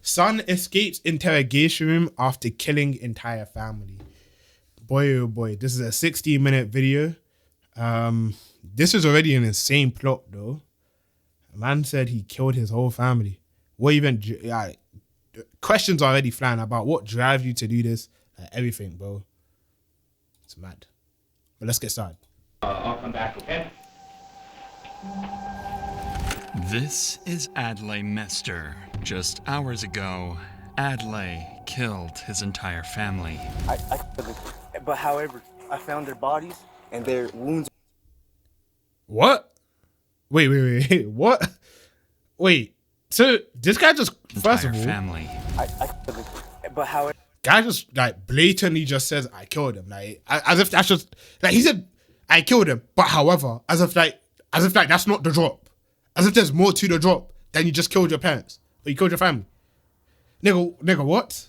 Son escapes interrogation room after killing entire family. Boy, oh boy, this is a 16-minute video. This is already an insane plot, though. A man said he killed his whole family. What even? Questions already flying about what drives you to do this. Everything, bro. It's mad. But let's get started. I'll come back, okay? This is Adlai Mester. Just hours ago, Adlai killed his entire family. But however, I found their bodies and their wounds. What? Wait. What? Wait. So this guy just first of all, family. But however, guy just like blatantly just says I killed him, like as if that's just like he said I killed him, but however, as if that's not the drop, as if there's more to the drop than you just killed your parents or you killed your family, nigga, what?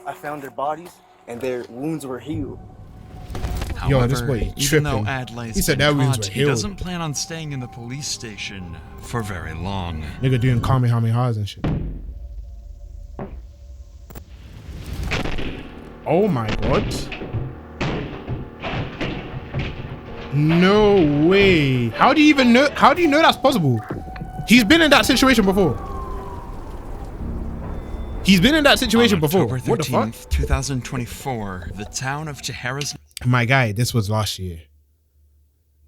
I found their bodies and their wounds were healed. However, Yo, this boy even though tripping. Adlai's He said been that wounds caught, were he healed. doesn't plan on staying in the police station for very long. Nigga doing kamehamehas and shit. Oh my god. No way. How do you know that's possible? He's been in that situation before. He's been in that situation before. October 13th, What the fuck? 2024, the town of Tijeras, My guy, this was last year.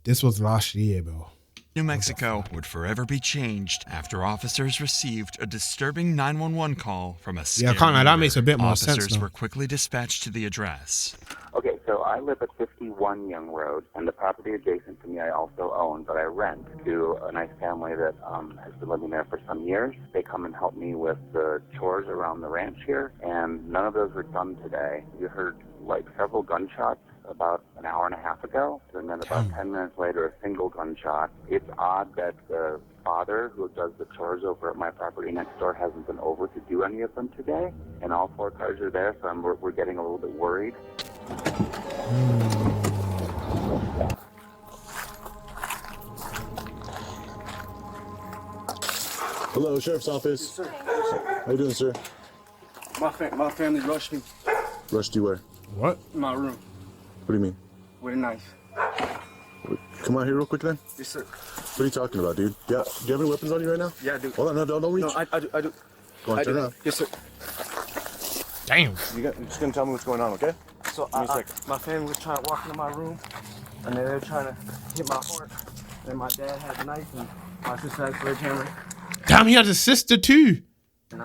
This was last year, bro. New Mexico would forever be changed after officers received a disturbing 911 call from a Yeah, I can't lie, that neighbor. makes a bit more sense Officers now. were quickly dispatched to the address. Okay, so I live at 51 Young Road, and the property adjacent to me I also own, but I rent to a nice family that has been living there for some years. They come and help me with the chores around the ranch here, and none of those were done today. You heard like several gunshots about an hour and a half ago, and then about 10 minutes later, a single gunshot. It's odd that the father who does the chores over at my property next door hasn't been over to do any of them today, and all 4 cars are there, so we're getting a little bit worried. Hello, Sheriff's Office. Yes, sir. How you doing, sir? My family rushed me Rushed you where? What? in my room What do you mean? with a knife. Come out here real quick then. Yes, sir. What are you talking about, dude? Yeah, do you have any weapons on you right now? Yeah, I do. Hold on, no, don't reach. No, I do. Go on, I turn do. around. Yes, sir. Damn. You're just gonna tell me what's going on, okay? So my family was trying to walk into my room, and they were trying to hit my heart. And my dad had a knife, and my sister had a sledgehammer. Damn, he has a sister too. And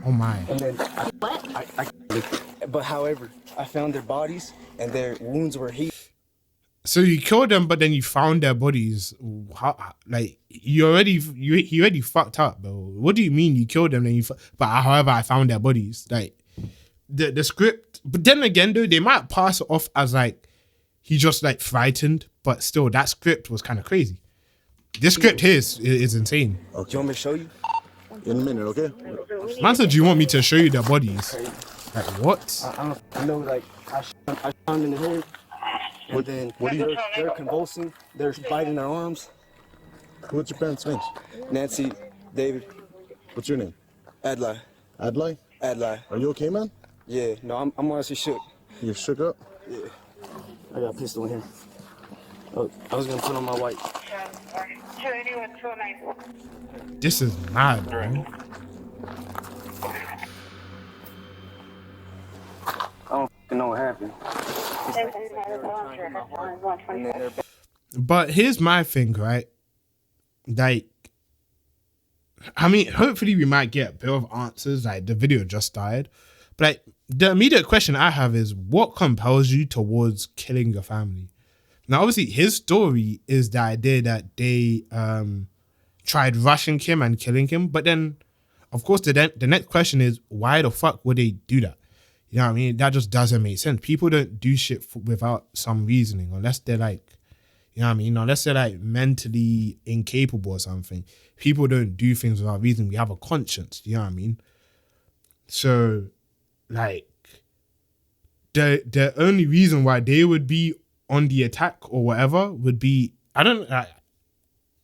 Oh my. and then but however, I found their bodies and their wounds were healed. So you killed them, but then you found their bodies. How, like you already fucked up, bro. What do you mean you killed them? But however, I found their bodies. Like the script. But then again, though, they might pass it off as like he just like frightened, but still, that script was kind of crazy. This script here is insane. Do you want me to show you? In a minute, okay? Man said, "Do you want me to show you their bodies?" Like what? I know, like I shot them in the head, and then they're convulsing. They're biting their arms. What's your parents' names? Nancy, David, What's your name? Adlai. Adlai? Are you okay, man? Yeah, no, I'm honestly shook. You're shook up? Yeah, I got a pistol in here. Oh, I was gonna put on my white. This is mad, bro. I don't know what happened. But here's my thing, right? Like, I mean, hopefully we might get a bit of answers. Like, the video just started. But like, the immediate question I have is, what compels you towards killing your family? Now, obviously, his story is the idea that they tried rushing him and killing him. But then, of course, the next question is, why the fuck would they do that? You know what I mean? That just doesn't make sense. People don't do shit without some reasoning, unless they're like, you know what I mean? Unless they're like mentally incapable or something. People don't do things without reason. We have a conscience. You know what I mean? So, like, the only reason why they would be on the attack or whatever would be, I don't,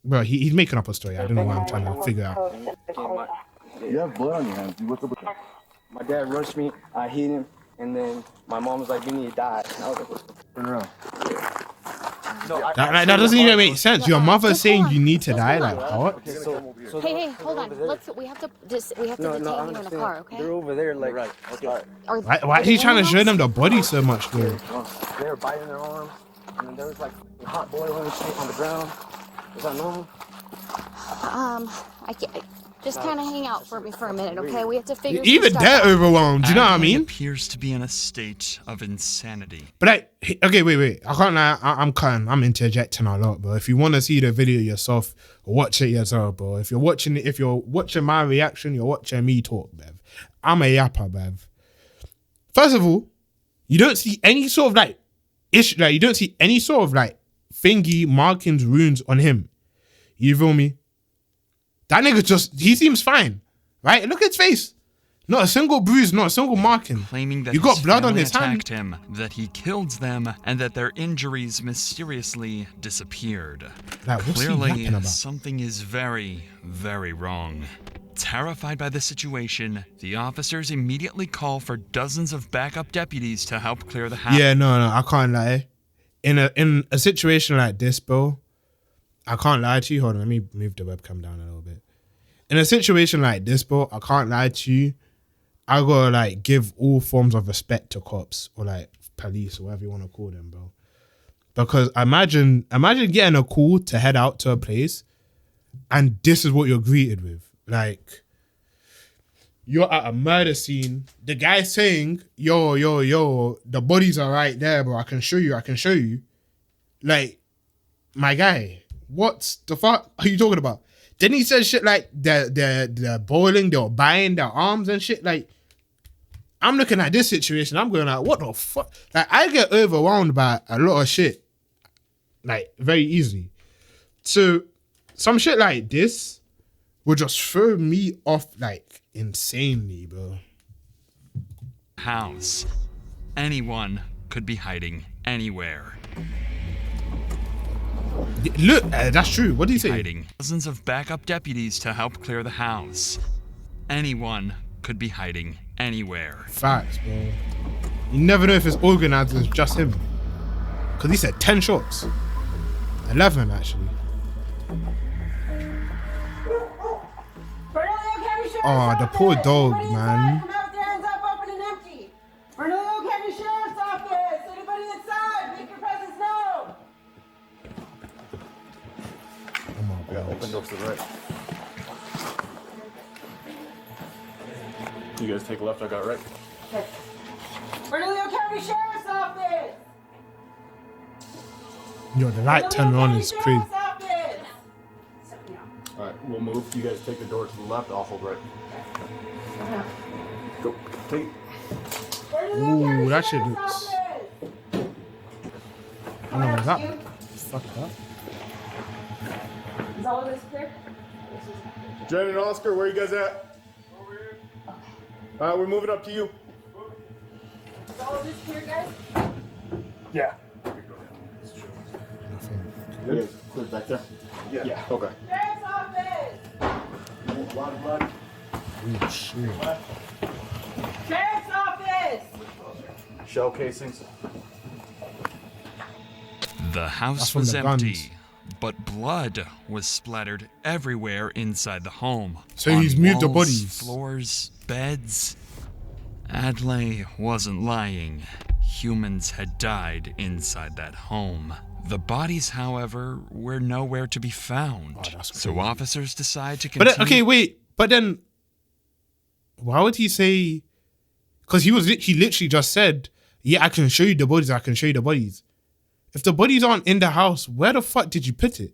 bro, he's making up a story. I don't know what I'm trying to figure out. You have blood on your hands. What's up with that? My dad rushed me. I hit him, and then my mom was like, "You need to die." And I was like, Turn around. "No, That doesn't even make sense. Your mother saying you need to die, like what? Hey, hold on. We have to detain you in a car, okay? They're over there, like right. Okay. Why is he trying to show them the body so much, though? They were biting their arms, and then there was like hot boiling shit on the ground. Is that normal? I can't. Just kind of hang out for me for a minute, okay? We have to figure. Even some they're stuff out. overwhelmed. Do you know what I Adlai mean? appears to be in a state of insanity. But okay, wait. I can't lie. I'm interjecting a lot, bro. If you want to see the video yourself, watch it yourself, bro. If you're watching my reaction, you're watching me talk, bruv. I'm a yapper, bruv. First of all, you don't see any sort of like issue, like you don't see any sort of like thingy markings, runes on him. You feel me? That nigga he seems fine, right? Look at his face. Not a single bruise, not a single marking. Claiming that you got his blood on family his hand. attacked him, that he killed them, and that their injuries mysteriously disappeared. Like, what's he Clearly, yapping about? something is very, very wrong. Terrified by the situation, the officers immediately call for dozens of backup deputies to help clear the house. Yeah, no, I can't lie. In a situation like this, bro, I can't lie to you. Hold on, let me move the webcam down a little bit. In a situation like this, bro, I can't lie to you. I gotta like give all forms of respect to cops or like police or whatever you want to call them, bro. Because imagine getting a call to head out to a place and this is what you're greeted with. Like, you're at a murder scene. The guy's saying, yo, the bodies are right there, bro. I can show you. Like, my guy, what the fuck are you talking about? Then he said shit like they're boiling, they're buying their arms and shit. Like, I'm looking at this situation, I'm going like, what the fuck? Like, I get overwhelmed by a lot of shit, like, very easily. So, some shit like this would just throw me off, like, insanely, bro. House. Anyone could be hiding anywhere. Look, that's true. What do you say? Hiding. Dozens of backup deputies to help clear the house. Anyone could be hiding anywhere. Facts, bro. You never know if it's organized as just him. Because he said 10 shots. 11, actually. Oh, the poor dog, man. Come out with your hands up, open and empty. Bernalillo County Sheriff's Office. Anybody inside? Make your presence known. Oh my God. Open doors to the right. You guys take left, I got right. Okay. Bernalillo County Sheriff's Office. Yo, the light turn on is crazy. Sheriff's Office. All right, we'll move. You guys take the door to the left. I'll hold right. Go. Take. Ooh, that shit looks... I don't know, is that fucked up? Is all of this clear? Jen and Oscar, where are you guys at? Over here. All right, we're moving up to you. Is all of this clear, guys? Yeah. Nothing. You guys clear back there? Yeah. Okay. Sheriff's Office. A lot of blood. Ooh, shit. Sheriff's Office. Shell casings. The house That's from was the empty, guns. but blood was splattered everywhere inside the home. So On he's moved the walls, bodies. floors, beds. Adlai wasn't lying. Humans had died inside that home. The bodies, however, were nowhere to be found. Oh, that's So crazy. officers decide to continue. But okay, wait. But then, why would he say? Because he literally just said, "Yeah, I can show you the bodies. I can show you the bodies." If the bodies aren't in the house, where the fuck did you put it?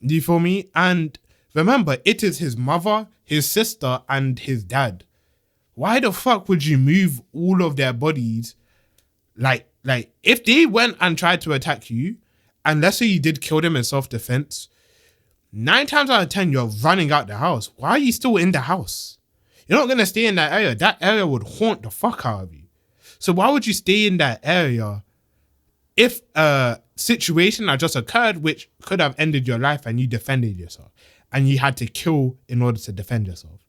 Do you feel me? And remember, it is his mother, his sister, and his dad. Why the fuck would you move all of their bodies? Like if they went and tried to attack you, and let's say you did kill them in self-defense, 9 times out of 10, you're running out the house. Why are you still in the house? You're not going to stay in that area. That area would haunt the fuck out of you. So why would you stay in that area if a situation had just occurred which could have ended your life and you defended yourself and you had to kill in order to defend yourself?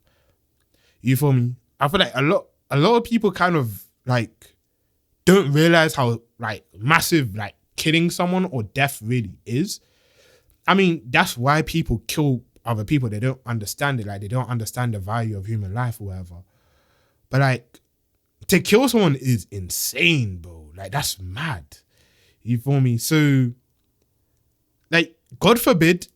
You feel me? I feel like a lot of people kind of like don't realize how like massive like killing someone or death really is. I mean, that's why people kill other people. They don't understand it. Like, they don't understand the value of human life or whatever. But like, to kill someone is insane, bro. Like, that's mad. You feel me? So, like, God forbid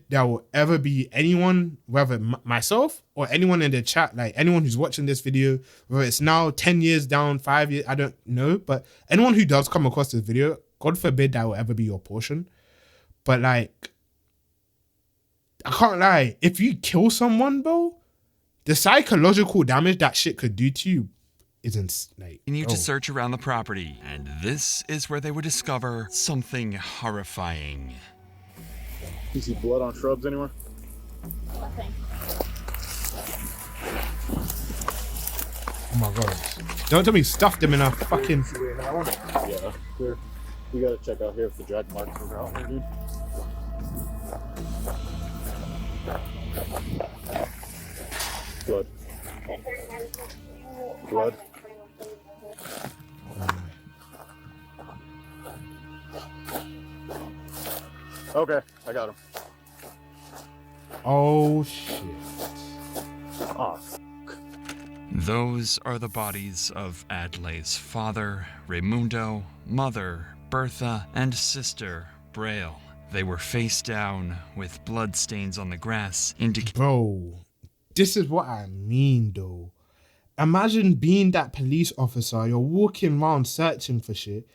there will ever be anyone, whether myself or anyone in the chat, like anyone who's watching this video, whether it's now 10 years down, 5 years, I don't know. But anyone who does come across this video, God forbid that will ever be your portion. But like, I can't lie. If you kill someone, bro, the psychological damage that shit could do to you isn't like. Continue to search around the property, and this is where they would discover something horrifying. You see blood on shrubs anywhere? Nothing. Oh my god! Don't tell me stuff them in a fucking. Yeah. Here. We gotta check out here if the drag marks are out here, dude. Blood. Blood. Okay, I got him. Oh shit! Oh. Those are the bodies of Adlai's father, Raimundo, mother, Bertha, and sister, Braille. They were face down with bloodstains on the grass, indicating. Bro, this is what I mean, though. Imagine being that police officer. You're walking around searching for shit,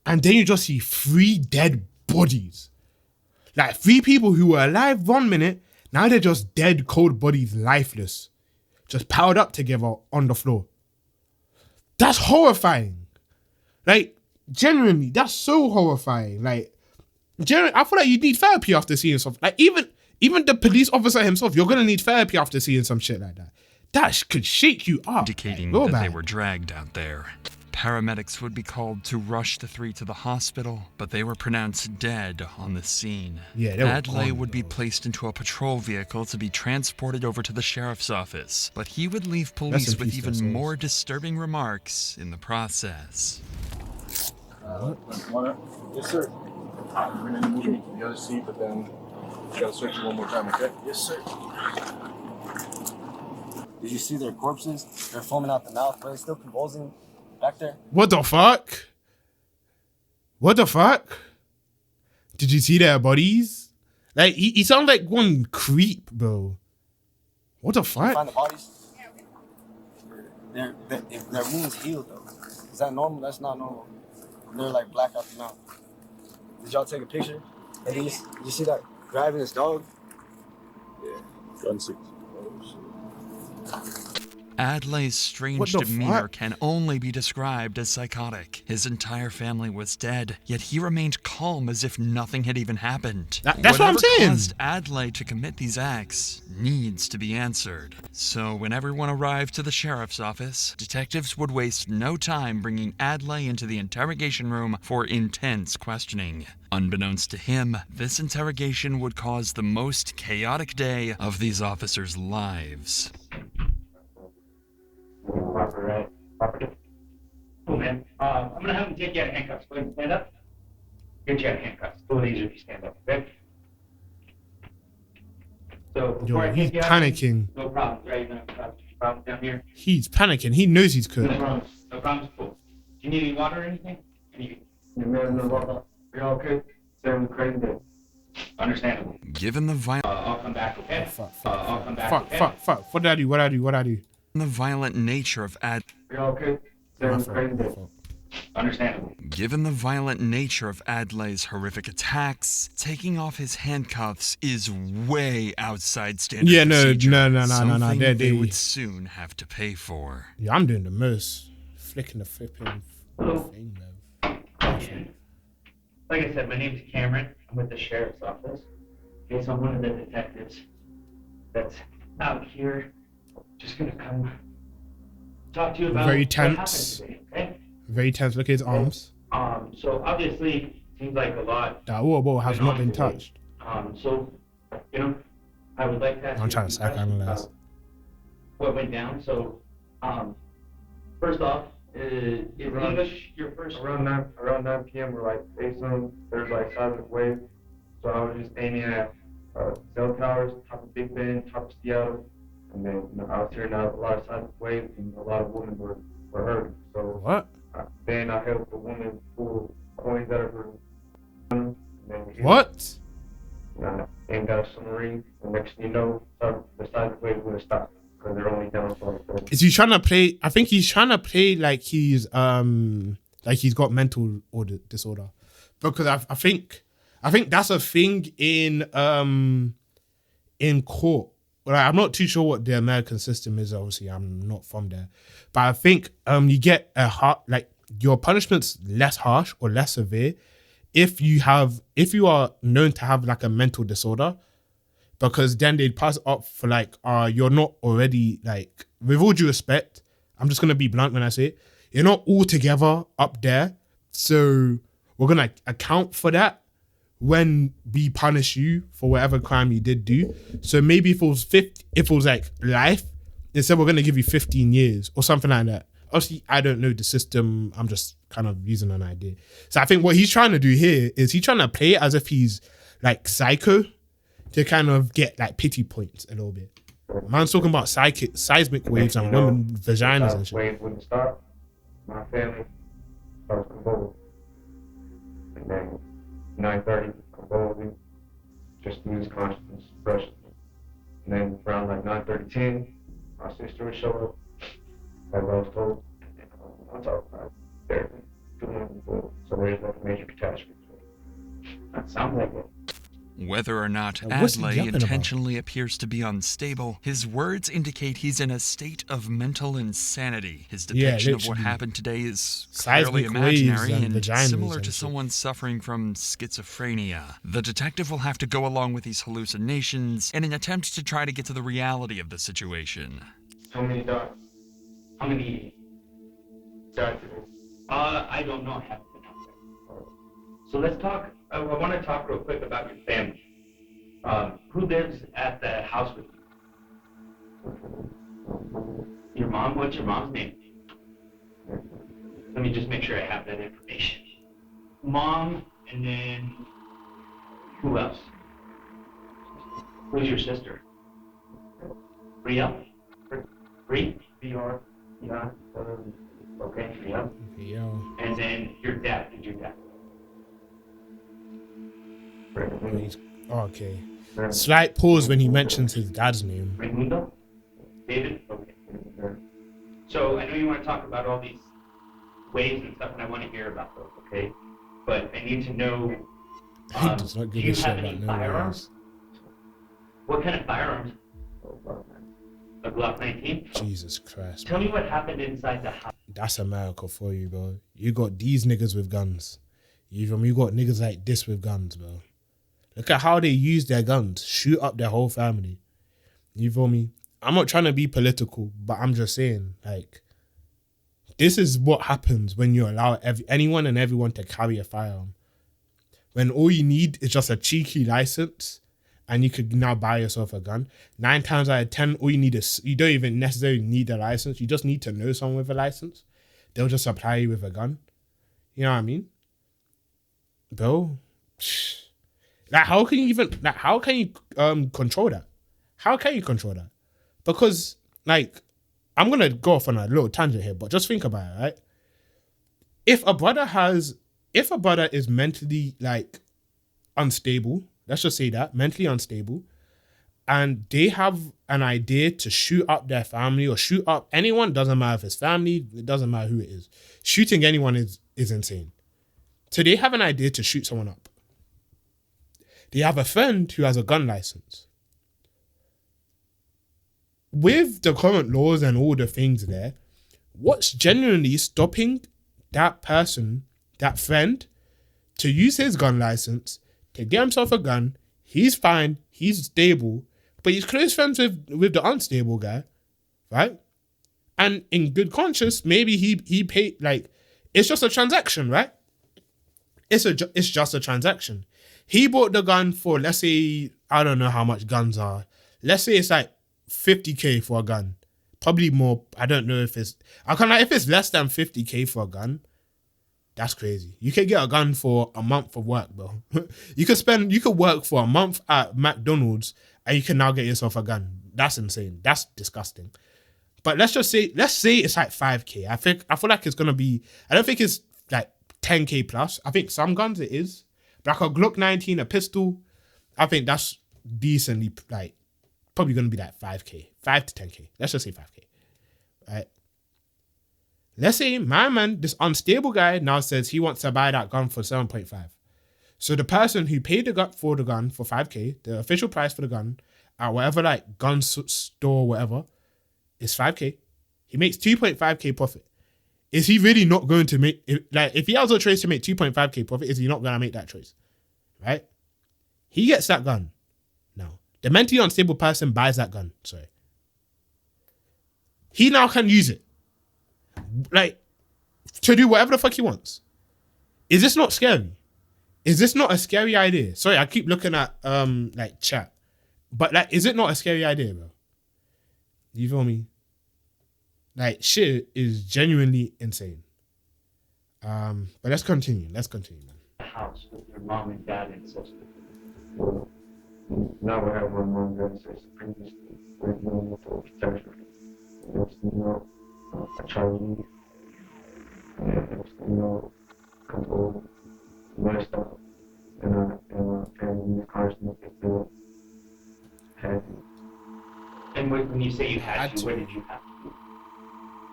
and then you just see 3 dead bodies. Like 3 people who were alive 1 minute, now they're just dead, cold bodies, lifeless. Just piled up together on the floor. That's horrifying. Like, genuinely, that's so horrifying. Like, genuinely, I feel like you need therapy after seeing something. Like, even the police officer himself, you're gonna need therapy after seeing some shit like that. That could shake you up. Indicating like, that they were dragged out there. Paramedics would be called to rush the 3 to the hospital, but they were pronounced dead on the scene. Yeah, they were Adlai gone, would be bro. placed into a patrol vehicle to be transported over to the sheriff's office, but he would leave Rest in police with peace, even those souls. more disturbing remarks in the process. Yes, sir. We're gonna move you to the other seat, but then we gotta search you one more time, okay? Yes, sir. Did you see their corpses? They're foaming out the mouth, but they're still convulsing back there. What the fuck? What the fuck? Did you see their bodies? Like, he sounds like one creep, bro. What the fuck? Find the bodies. If their wounds healed though, is that normal? That's not normal. They're like black out the mouth. Did y'all take a picture? Hey, did you see that driving this dog? Yeah. Gun suit. Adlai's strange What the demeanor fuck? can only be described as psychotic. His entire family was dead, yet he remained calm as if nothing had even happened. That's what I'm Whatever saying. caused Adlai to commit these acts needs to be answered. So when everyone arrived to the sheriff's office, detectives would waste no time bringing Adlai into the interrogation room for intense questioning. Unbeknownst to him, this interrogation would cause the most chaotic day of these officers' lives. Proper, right? Proper. Cool, man. I'm gonna have him take you out of handcuffs. Go ahead and stand up. Get you out of handcuffs. A little easier if you stand up, okay? So, Yo, before I he's take you out, panicking. no problems, right? No problems down here. He's panicking. He knows he's No cooked. problems. No problems. Cool. Do you need any water or anything? No water. You're all good? So crazy good. Understandable. Given the I'll come back, okay? I'll come back, okay? Fuck. What did I do? What did I do? violent nature of You're all good? My So fault, crazy my good. fault. Understandable. Given the violent nature of Adlai's horrific attacks, taking off his handcuffs is way outside standard Yeah, no, procedure, no. something They- they would soon have to pay for. Yeah, I'm doing the most. Flicking the flipping Hello. thing, man. Like I said, my name's Cameron. I'm with the sheriff's office. Okay, so I'm one of the detectives that's out here. Just gonna come talk to you about Very what happened tense. today, okay? Very tense. Look at his arms. So obviously, seems like a lot. That whoa has not been touched. So, you know, I would like to ask I'm you trying a to few questions psychoanalyze. about what went down. So, first off, is English your first? Around 9 p.m. we're like facing, there's like seismic waves. So I was just aiming at cell towers, top of Big Bend, top of Seattle, and then I was hearing a lot of seismic waves and a lot of women were hurt. So What? then I helped the woman pull coins out of her. And then What? And got a submarine. And next thing you know, the seismic waves would have stopped because they're only down for like Is he trying to play? I think he's trying to play like he's got mental disorder, because I think that's a thing in court. Well, I'm not too sure what the American system is. Obviously, I'm not from there, but I think you get your punishment's less harsh or less severe if you are known to have like a mental disorder, because then they'd pass it up for like you're not already, like, with all due respect, I'm just gonna be blunt when I say it, you're not altogether up there, so we're gonna account for that when we punish you for whatever crime you did do. So maybe if it was like life, instead we're gonna give you 15 years or something like that. Obviously, I don't know the system. I'm just kind of using an idea. So I think what he's trying to do here is he's trying to play it as if he's like psycho to kind of get like pity points a little bit. Man's talking about seismic waves and women vaginas and shit. Wave wouldn't stop. My family starts convulsing. And then 9:30, convulsing, just lose consciousness, brushes. And then around like 9:30, 10, my sister would show up, as I was told. And I'm talking about therapy, so there's like a major catastrophe. That sounds like it. Whether or not What's he Adlai yapping about? intentionally appears to be unstable, his words indicate he's in a state of mental insanity. His depiction of what literally. happened today is Seismic clearly waves imaginary and and vaginas similar and to shit. someone suffering from schizophrenia. The detective will have to go along with these hallucinations in an attempt to try to get to the reality of the situation. How many dogs? How many? Dogs. I don't know. I haven't been out there. So let's talk. I want to talk real quick about your family. Who lives at the house with you? Your mom? What's your mom's name? Let me just make sure I have that information. Mom, and then who else? Who's your sister? Ria? Bree? VR. Yeah. Okay, Ria. Yo. And then your dad. Did your dad? Okay. Slight pause when he mentions his dad's name. Raimundo? David? Okay. So I know you want to talk about all these waves and stuff, and I want to hear about those, okay? But I need to know, He does not do give you a shit have about any no firearms? waves. What kind of firearms? A Glock 19? Jesus Christ. Tell me what happened inside the house. That's America for you, bro. You got these niggas with guns. You got niggas like this with guns, bro. Look at how they use their guns. Shoot up their whole family. You feel me? I'm not trying to be political, but I'm just saying, like, this is what happens when you allow anyone and everyone to carry a firearm. When all you need is just a cheeky license and you could now buy yourself a gun. 9 times out of 10, all you need is, you don't even necessarily need a license. You just need to know someone with a license. They'll just supply you with a gun. You know what I mean? Bro, like, how can you control that? How can you control that? Because, like, I'm gonna go off on a little tangent here, but just think about it, right? If a brother is mentally, like, unstable, let's just say that, mentally unstable, and they have an idea to shoot up their family or shoot up anyone, doesn't matter if it's family, it doesn't matter who it is. Shooting anyone is insane. So they have an idea to shoot someone up. They have a friend who has a gun license. With the current laws and all the things there, what's genuinely stopping that person, that friend, to use his gun license, to get himself a gun? He's fine, he's stable, but he's close friends with the unstable guy, right? And in good conscience, maybe he paid, like, it's just a transaction, right? It's just a transaction. He bought the gun for, let's say, I don't know how much guns are. Let's say it's like 50K for a gun. Probably more. I don't know if it's. I can't like if it's less than 50K for a gun. That's crazy. You can get a gun for a month of work, bro. You could work for a month at McDonald's and you can now get yourself a gun. That's insane. That's disgusting. But let's say it's like 5K. I feel like it's gonna be. I don't think it's like 10K plus. I think some guns it is. But like a Glock 19, a pistol, I think that's decently like probably gonna be like 5K, 5 to 10K. Let's just say 5K. Right. Let's say my man, this unstable guy, now says he wants to buy that gun for 7.5. So the person who paid the gun for 5K, the official price for the gun, at whatever like gun store, whatever, is 5K. He makes 2.5K profit. Is he really not going to make, if he has a choice to make 2.5K profit, is he not going to make that choice? Right? He gets that gun. No. The mentally unstable person buys that gun. Sorry. He now can use it. Like, to do whatever the fuck he wants. Is this not scary? Is this not a scary idea? Sorry, I keep looking at like chat. But like, is it not a scary idea, bro? You feel me? Like, shit is genuinely insane. But let's continue, man. The house with your mom and dad and sister. Well, now we have one mom and sister. Previously, with no protection. There's no a Chinese. There's no control. Messed up. And our family constantly feel heavy. And when you say you had to, what did you have to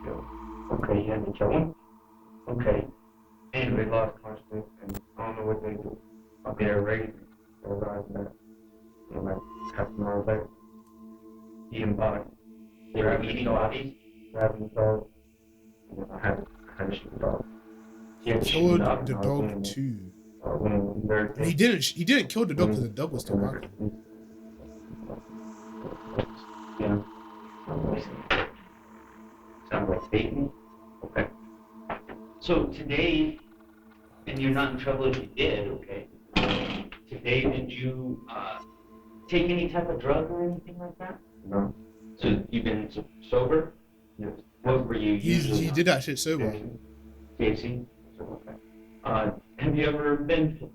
do? Okay, you had to kill him? Okay. And they lost consciousness, and I don't know what they do. They're raising their lives that, like, having all that, eating bodies. They were eating bodies? Grabbing the dog. I had to shoot the dog. He killed the dog too. He didn't kill the dog because the dog was still barking. Yeah. Sounds like baby. Okay. So today, and you're not in trouble if you did, okay? Today, did you take any type of drug or anything like that? No. So you've been sober? Yes. What were you usually? He did that shit sober. THC? Okay. Have you ever been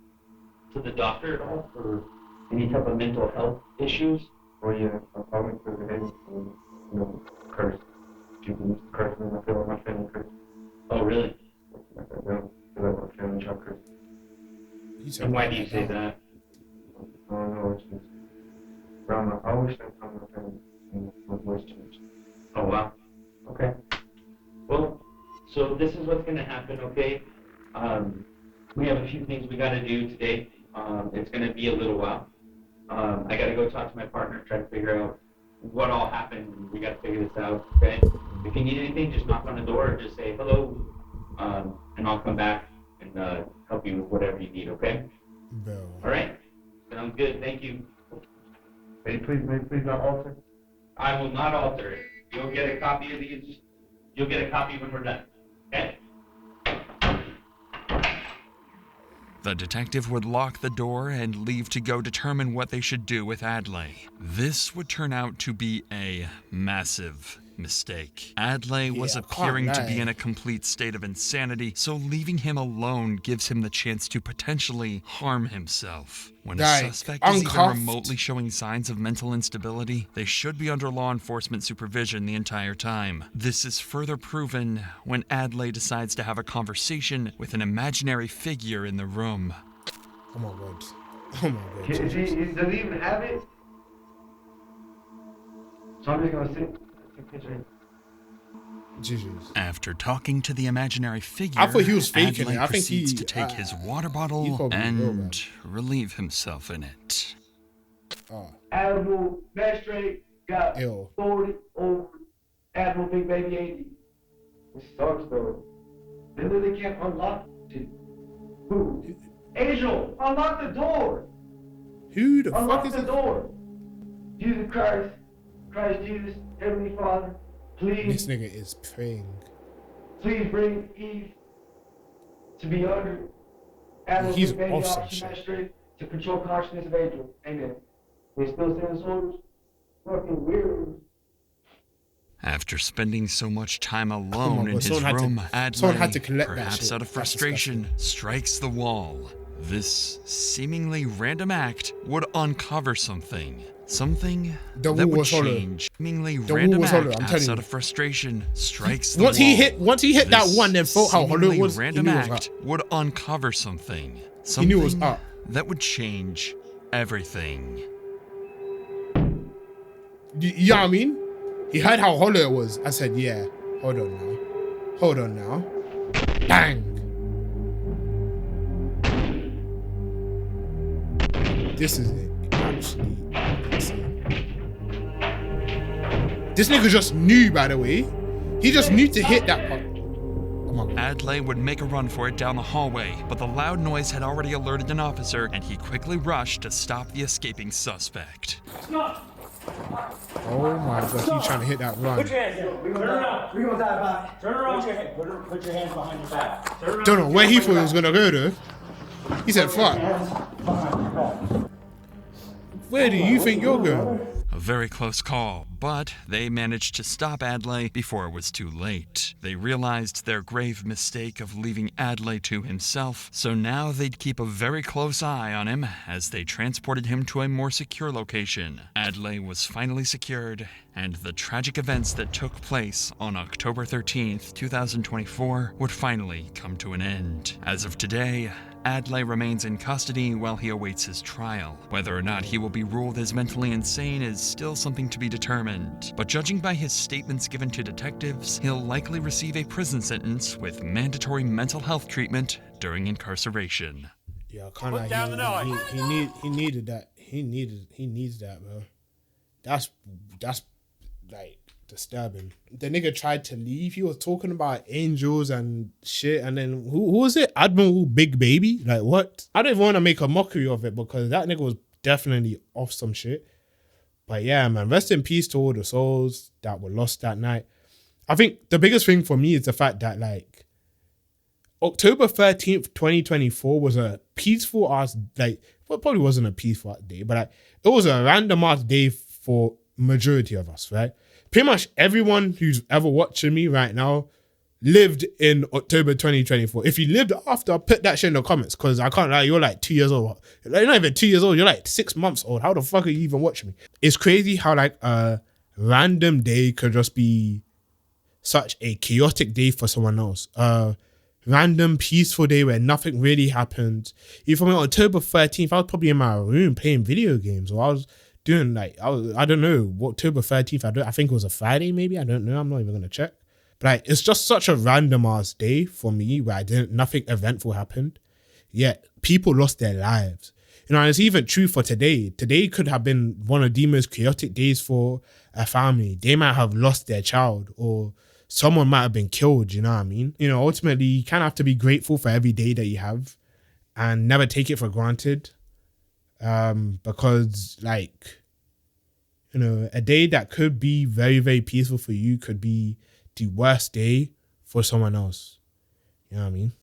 to the doctor at all for any type of mental health issues? Well, yeah, I went to the head, cursed. People cursed me, I feel like my family cursed. Oh, really? Like I feel like my family tried cursed. And why do you say that? I don't know, it's just, I always spend time with my family, and my voice changed. Oh, wow. Okay. Well, so this is what's going to happen, okay? We have a few things we got to do today. It's going to be a little while. I got to go talk to my partner, try to figure out what all happened. We got to figure this out, okay? If you need anything, just knock on the door or just say hello, and I'll come back and help you with whatever you need, okay? Bro. All right? Sounds good. Thank you. May you please not alter? I will not alter it. You'll get a copy of these. You'll get a copy when we're done, okay? The detective would lock the door and leave to go determine what they should do with Adlai. This would turn out to be a massive mistake. Adlai was appearing to be in a complete state of insanity, so leaving him alone gives him the chance to potentially harm himself. When a suspect is even remotely showing signs of mental instability, they should be under law enforcement supervision the entire time. This is further proven when Adlai decides to have a conversation with an imaginary figure in the room. Oh my god. Oh my god. Does he even have it? So I'm just gonna sit. Jesus. After talking to the imaginary figure, I thought he was faking Adlai it. I think proceeds to take his water bottle and relieve himself in it. Admiral Magistrate got authority over Admiral Big Baby 80. It sucks though. They literally can't unlock it. Who? Angel, unlock the door. Who the unlock fuck is the door? Jesus Christ, Jesus, Heavenly Father, please. This nigga is praying. Please bring Eve to be under Admiral He's Big Baby awesome Officer Magistrate to control consciousness of Angel. Amen. They still send soldiers? Fucking weirdos. After spending so much time my alone God, in his someone had to- room, someone had to Adlai, collect that perhaps shit. out of That's frustration, strikes the wall. This seemingly random act would uncover something. Something The that wall would was hollow. change. Seemingly The wall random was hollow, act, I'm perhaps telling out you. of frustration, strikes the Once wall. he hit that This one, then felt how hollow it seemingly was. He random knew it was act would uncover something. He knew it was Something up. that would change everything. You know what I mean? He heard how hollow it was. I said, yeah, hold on now. Hold on now. Bang. This is it. Actually insane. This nigga just knew, by the way. He just knew to hit that part. Adlai would make a run for it down the hallway, but the loud noise had already alerted an officer, and he quickly rushed to stop the escaping suspect. Oh my God, he's trying to hit that run. Put your hands down. We're gonna die by it. Turn around. Put your hands behind your back. Turn around. Don't know where he thought he was gonna go though. He said, fuck. Where do you think you're going? A very close call, but they managed to stop Adlai before it was too late. They realized their grave mistake of leaving Adlai to himself, so now they'd keep a very close eye on him as they transported him to a more secure location. Adlai was finally secured, and the tragic events that took place on October 13th, 2024 would finally come to an end. As of today, Adlai remains in custody while he awaits his trial. Whether or not he will be ruled as mentally insane is still something to be determined, but judging by his statements given to detectives, he'll likely receive a prison sentence with mandatory mental health treatment during incarceration. Yeah, kind of. He needed that. He needs that, bro. That's like disturbing. The nigga tried to leave. He was talking about angels and shit, and then who was it? Admiral Big Baby? Like what? I don't even want to make a mockery of it because that nigga was definitely off some shit. But yeah, man, rest in peace to all the souls that were lost that night. I think the biggest thing for me is the fact that like October 13th, 2024 was a peaceful ass, like, well, it probably wasn't a peaceful ass day, but like, it was a random ass day for majority of us, right? Pretty much everyone who's ever watching me right now lived in October 2024. If you lived after, put that shit in the comments because I can't lie, you're like 2 years old. Like, you're not even 2 years old, you're like 6 months old. How the fuck are you even watching me? It's crazy how like a random day could just be such a chaotic day for someone else. Random peaceful day where nothing really happened. Even on October 13th, I was probably in my room playing video games, or I was doing like, I don't know, October 13th, I think it was a Friday maybe, I don't know, I'm not even gonna check. But like, it's just such a random ass day for me where nothing eventful happened, yet people lost their lives. You know, and it's even true for today. Today could have been one of the most chaotic days for a family. They might have lost their child, or someone might have been killed, you know what I mean? You know, ultimately, you kind of have to be grateful for every day that you have and never take it for granted. Because like, you know, a day that could be very, very peaceful for you could be the worst day for someone else. You know what I mean?